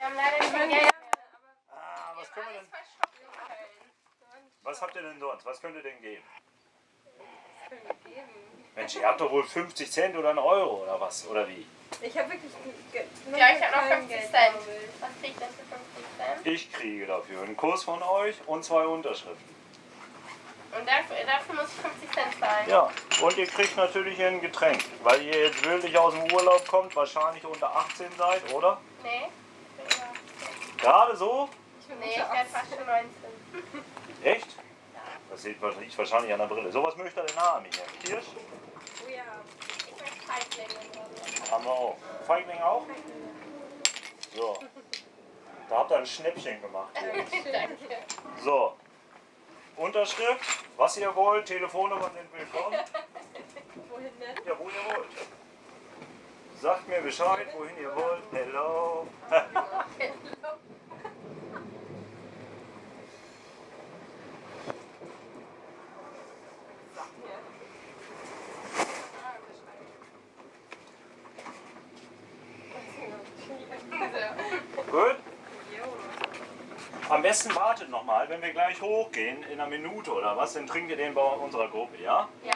Wir haben leider kein Geld mehr. Ah, was können wir denn? Was habt ihr denn sonst? Was könnt ihr denn geben? Was können wir geben? Mensch, ihr habt doch wohl 50 Cent oder 1 Euro oder was? Oder wie? Ich habe wirklich Ja, ich habe noch kein 50 Geld, Cent. glaube ich. Was kriegt denn für 50 Cent? Ich kriege dafür einen Kurs von euch und 2 Unterschriften. Und dafür muss ich 50 Cent zahlen. Ja, und ihr kriegt natürlich ein Getränk, weil ihr jetzt wirklich aus dem Urlaub kommt, wahrscheinlich unter 18 seid, oder? Nee. Gerade so? Nee, ich werde fast schon 19. Echt? Das liegt wahrscheinlich an der Brille. Sowas möchte er denn haben hier. Kirsch Oh ja. Ich möchte Feiglinge oder so. haben wir auch. Feigling auch? So. Da habt ihr ein Schnäppchen gemacht. Hier. Danke. So. Unterschrift, was ihr wollt, Telefonnummern sind willkommen. Wohin denn? Ja, wo ihr wollt. Sagt mir Bescheid, wohin ihr wollt. Hello. Gut? Am besten wartet nochmal, wenn wir gleich hochgehen, in einer Minute oder was, dann trinkt ihr den bei unserer Gruppe, ja? Ja.